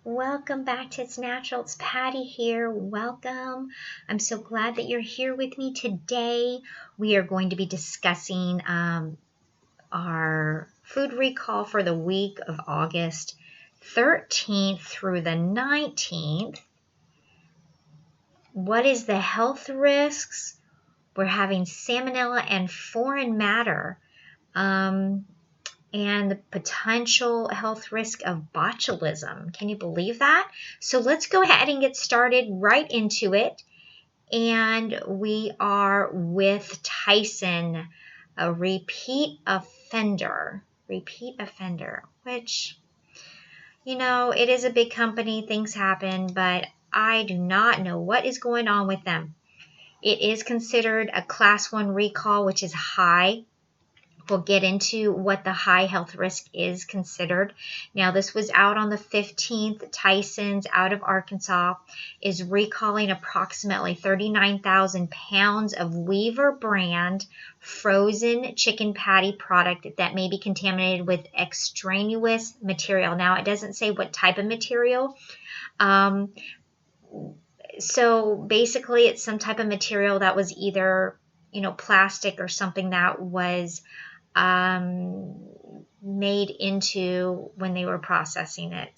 Welcome back to It's Natural. It's Patty here. Welcome. I'm so glad that you're here with me today. We are going to be discussing our food recall for the week of August 13th through the 19th. What is the health risks? We're having salmonella and foreign matter. And the potential health risk of botulism. Can you believe that? So let's go ahead and get started right into it. And we are with Tyson, a repeat offender, which, it is a big company, things happen, but I do not know what is going on with them. It is considered a class 1 recall, which is high. We'll get into what the high health risk is considered. Now, this was out on the 15th. Tyson's out of Arkansas is recalling approximately 39,000 pounds of Weaver brand frozen chicken patty product that may be contaminated with extraneous material. Now, it doesn't say what type of material. So basically, it's some type of material that was either, plastic or something that was made into when they were processing it,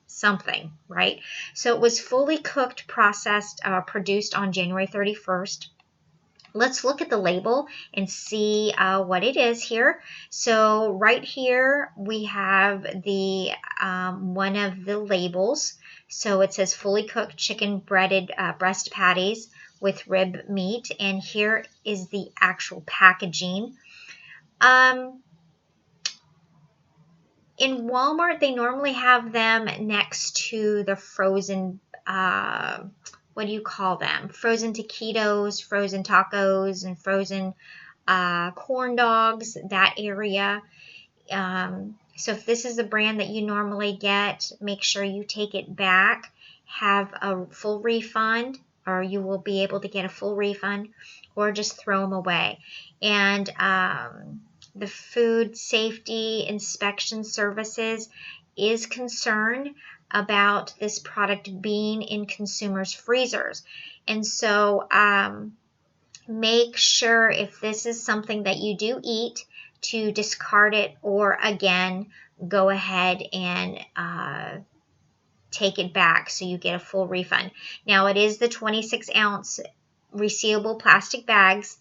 something, right? So it was fully cooked, processed, produced on January 31st. Let's look at the label and see what it is here. So right here we have the one of the labels. So it says fully cooked chicken breaded breast patties with rib meat, and here is the actual packaging. In Walmart, they normally have them next to the frozen, what do you call them? Frozen taquitos, frozen tacos, and frozen corn dogs, that area. So if this is the brand that you normally get, make sure you take it back, have a full refund, or you will be able to get a full refund, or just throw them away. And the Food Safety Inspection Services is concerned about this product being in consumers' freezers. And so make sure, if this is something that you do eat, to discard it, or again, go ahead and take it back so you get a full refund. Now, it is the 26-ounce resealable plastic bags.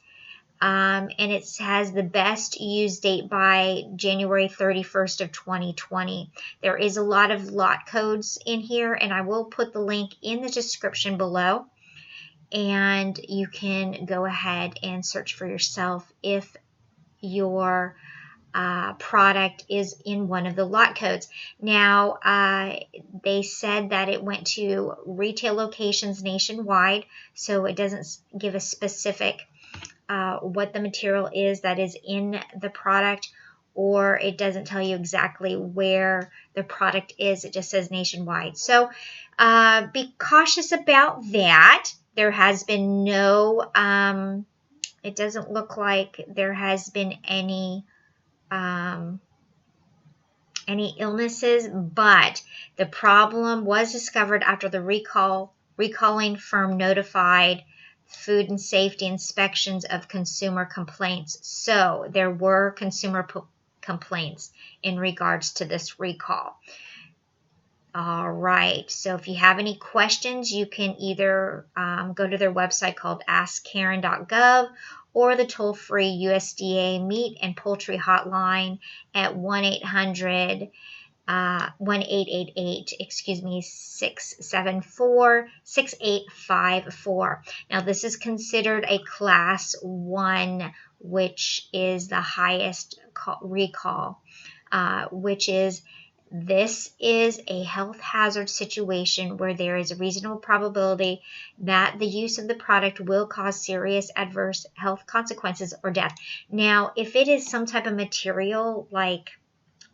And it has the best use date by January 31st of 2020. There is a lot of lot codes in here, and I will put the link in the description below. And you can go ahead and search for yourself if your product is in one of the lot codes. Now, they said that it went to retail locations nationwide, so it doesn't give a specific what the material is that is in the product, or it doesn't tell you exactly where the product is. It just says nationwide. So be cautious about that. There has been no, it doesn't look like there has been any illnesses, but the problem was discovered after the recalling firm notified Food and Safety Inspections of consumer complaints. So there were consumer complaints in regards to this recall. All right, so if you have any questions, you can either go to their website called askkaren.gov, or the toll-free USDA meat and poultry hotline at 674-6854. Now, this is considered a class 1, which is the highest recall, this is a health hazard situation where there is a reasonable probability that the use of the product will cause serious adverse health consequences or death. Now, if it is some type of material like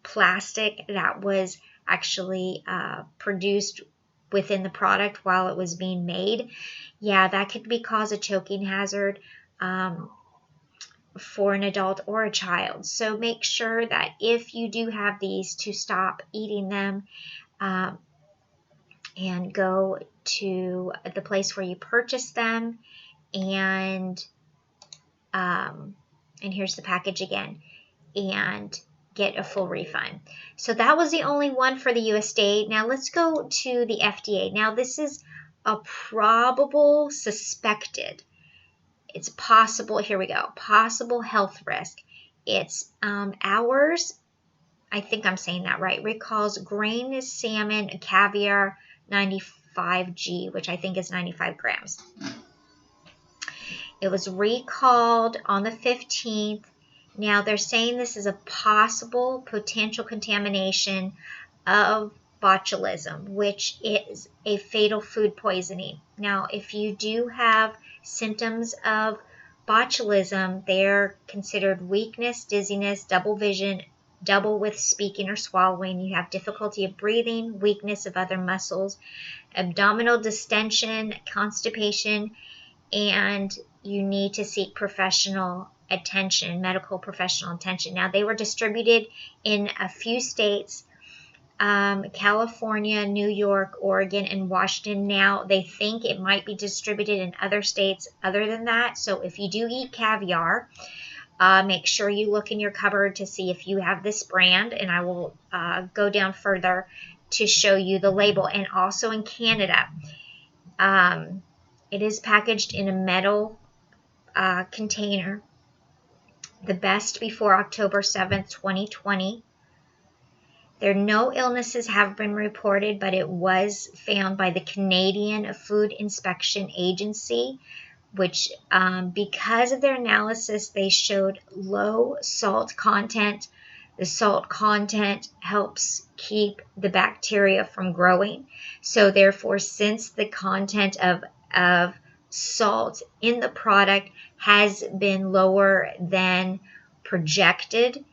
plastic that was actually produced within the product while it was being made, yeah, that could cause a choking hazard for an adult or a child. So make sure that if you do have these, to stop eating them. and go to the place where you purchase them, and here's the package again, and get a full refund. So that was the only one for the USDA. Now let's go to the FDA. Now this is a probable suspected. It's possible, here we go, possible health risk. It's ours, I think I'm saying that right, recalls grain salmon caviar 95G, which I think is 95 grams. It was recalled on the 15th. Now they're saying this is a possible potential contamination of botulism, which is a fatal food poisoning. Now, if you do have symptoms of botulism, they're considered weakness, dizziness, double vision, double with speaking or swallowing. You have difficulty of breathing, weakness of other muscles, abdominal distension, constipation, and you need to seek professional attention, medical professional attention. Now, they were distributed in a few states, California, New York, Oregon, and Washington. Now, they think it might be distributed in other states other than that. So if you do eat caviar, make sure you look in your cupboard to see if you have this brand, and I will go down further to show you the label. And also in Canada, it is packaged in a metal container. The best before October 7th, 2020. No illnesses have been reported, but it was found by the Canadian Food Inspection Agency, which because of their analysis, they showed low salt content. The salt content helps keep the bacteria from growing. So therefore, since the content of salt in the product has been lower than projected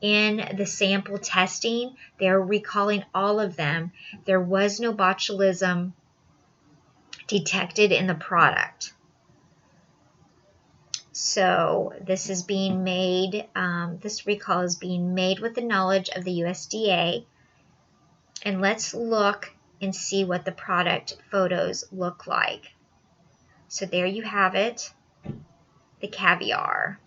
in the sample testing, they're recalling all of them. There was no botulism detected in the product. So this is being made, this recall is being made with the knowledge of the USDA. And let's look and see what the product photos look like. So there you have it, the caviar.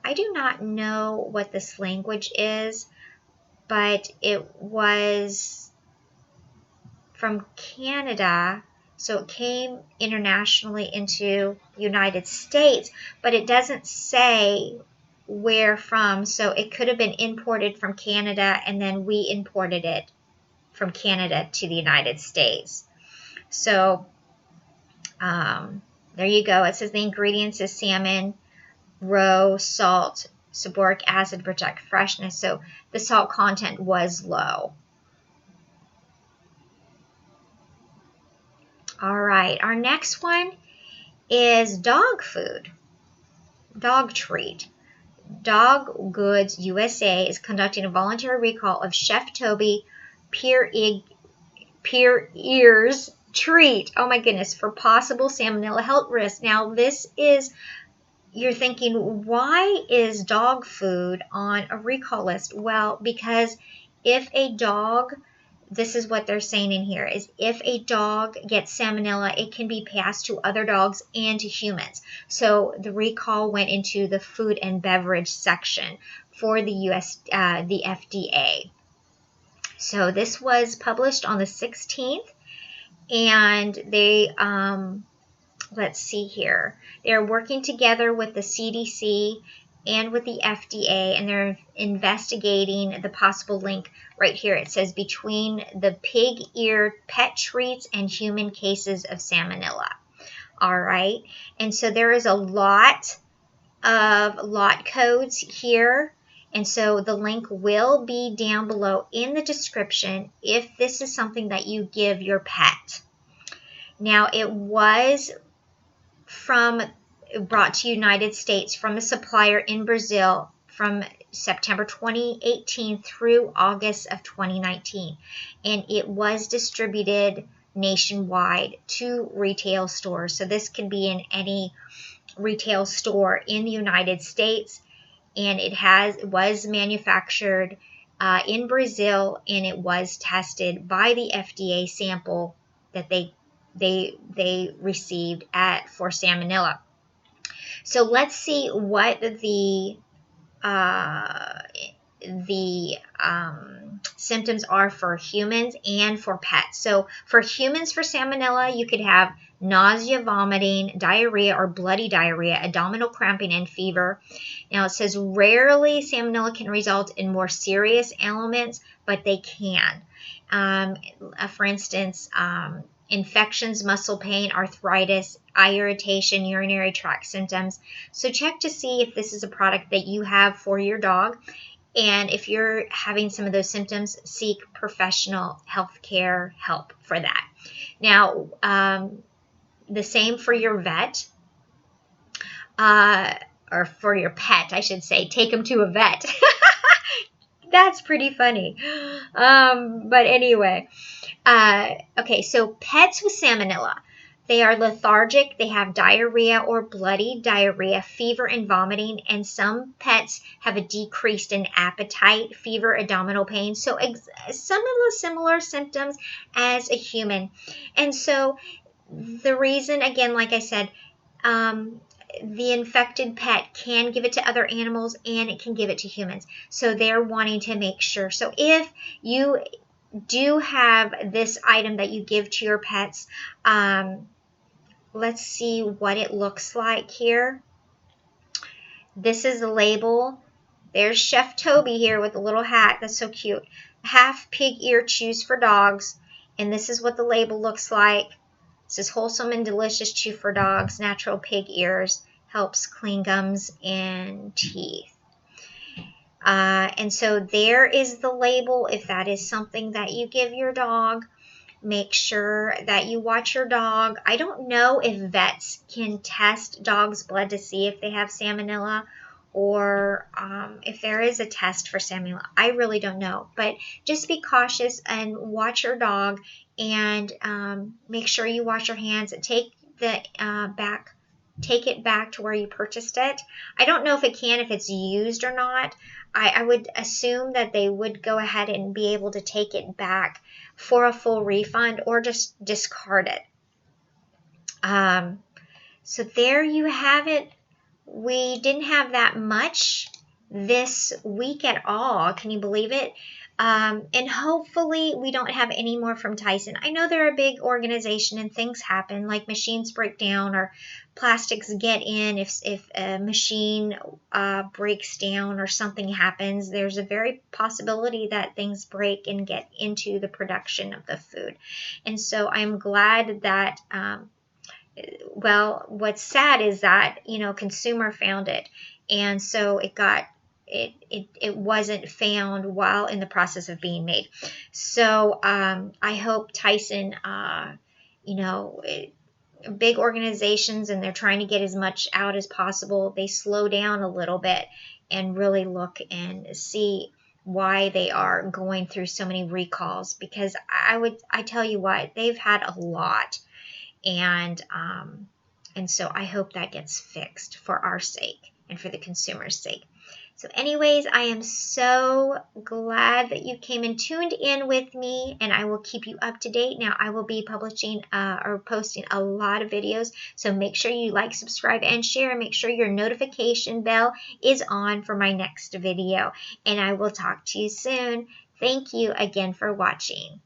I do not know what this language is, but it was from Canada, so it came internationally into the United States, but it doesn't say where from, so it could have been imported from Canada, and then we imported it from Canada to the United States. So there you go. It says the ingredients is salmon, roe, salt, subboric acid, protect freshness. So the salt content was low. All right, our next one is dog food, dog treat. Dog Goods USA is conducting a voluntary recall of Chef Toby Pear Ears treat. Oh my goodness, for possible salmonella health risk. Now this is, you're thinking, why is dog food on a recall list? Well, because if a dog, this is what they're saying in here, is if a dog gets salmonella, it can be passed to other dogs and to humans. So the recall went into the food and beverage section for the the FDA. So this was published on the 16th, and they, let's see here, they're working together with the CDC and with the FDA, and they're investigating the possible link right here. It says between the pig-eared pet treats and human cases of salmonella. All right, and so there is a lot of lot codes here, and so the link will be down below in the description if this is something that you give your pet. Now, it was brought to United States from a supplier in Brazil from September 2018 through August of 2019, and it was distributed nationwide to retail stores. So this can be in any retail store in the United States, and it was manufactured in Brazil, and it was tested by the FDA sample that they received for salmonella. So let's see what uh, the symptoms are for humans and for pets. So for humans, for salmonella, you could have nausea, vomiting, diarrhea or bloody diarrhea, abdominal cramping, and fever. Now it says rarely salmonella can result in more serious ailments, but they can. For instance, infections, muscle pain, arthritis, eye irritation, urinary tract symptoms. So check to see if this is a product that you have for your dog. And if you're having some of those symptoms, seek professional healthcare help for that. Now, the same for your vet, or for your pet, I should say. Take them to a vet. That's pretty funny. But anyway, okay, so pets with salmonella. They are lethargic, they have diarrhea or bloody diarrhea, fever and vomiting, and some pets have a decrease in appetite, fever, abdominal pain. So some of the similar symptoms as a human. And so the reason, again, like I said, the infected pet can give it to other animals and it can give it to humans. So they're wanting to make sure. So if you do have this item that you give to your pets, let's see what it looks like here. This is the label. There's Chef Toby here with a little hat. That's so cute. Half pig ear chews for dogs. And this is what the label looks like. It says wholesome and delicious chew for dogs. Natural pig ears. Helps clean gums and teeth. And so there is the label. If that is something that you give your dog, make sure that you watch your dog. I don't know if vets can test dogs' blood to see if they have salmonella, or if there is a test for salmonella. I really don't know. But just be cautious and watch your dog, and make sure you wash your hands. Take it back to where you purchased it. I don't know if it can, if it's used or not. I would assume that they would go ahead and be able to take it back for a full refund or just discard it. So there you have it. We didn't have that much this week at all. Can you believe it? And hopefully we don't have any more from Tyson. I know they're a big organization and things happen, like machines break down or plastics get in. If a machine breaks down or something happens, there's a very possibility that things break and get into the production of the food. And so I'm glad that, well, what's sad is that, consumer found it. And so it wasn't found while in the process of being made. So I hope Tyson, big organizations, and they're trying to get as much out as possible. They slow down a little bit and really look and see why they are going through so many recalls, because I tell you what, they've had a lot. And so I hope that gets fixed for our sake and for the consumer's sake. So anyways, I am so glad that you came and tuned in with me, and I will keep you up to date. Now, I will be publishing or posting a lot of videos, so make sure you like, subscribe, and share, and make sure your notification bell is on for my next video. And I will talk to you soon. Thank you again for watching.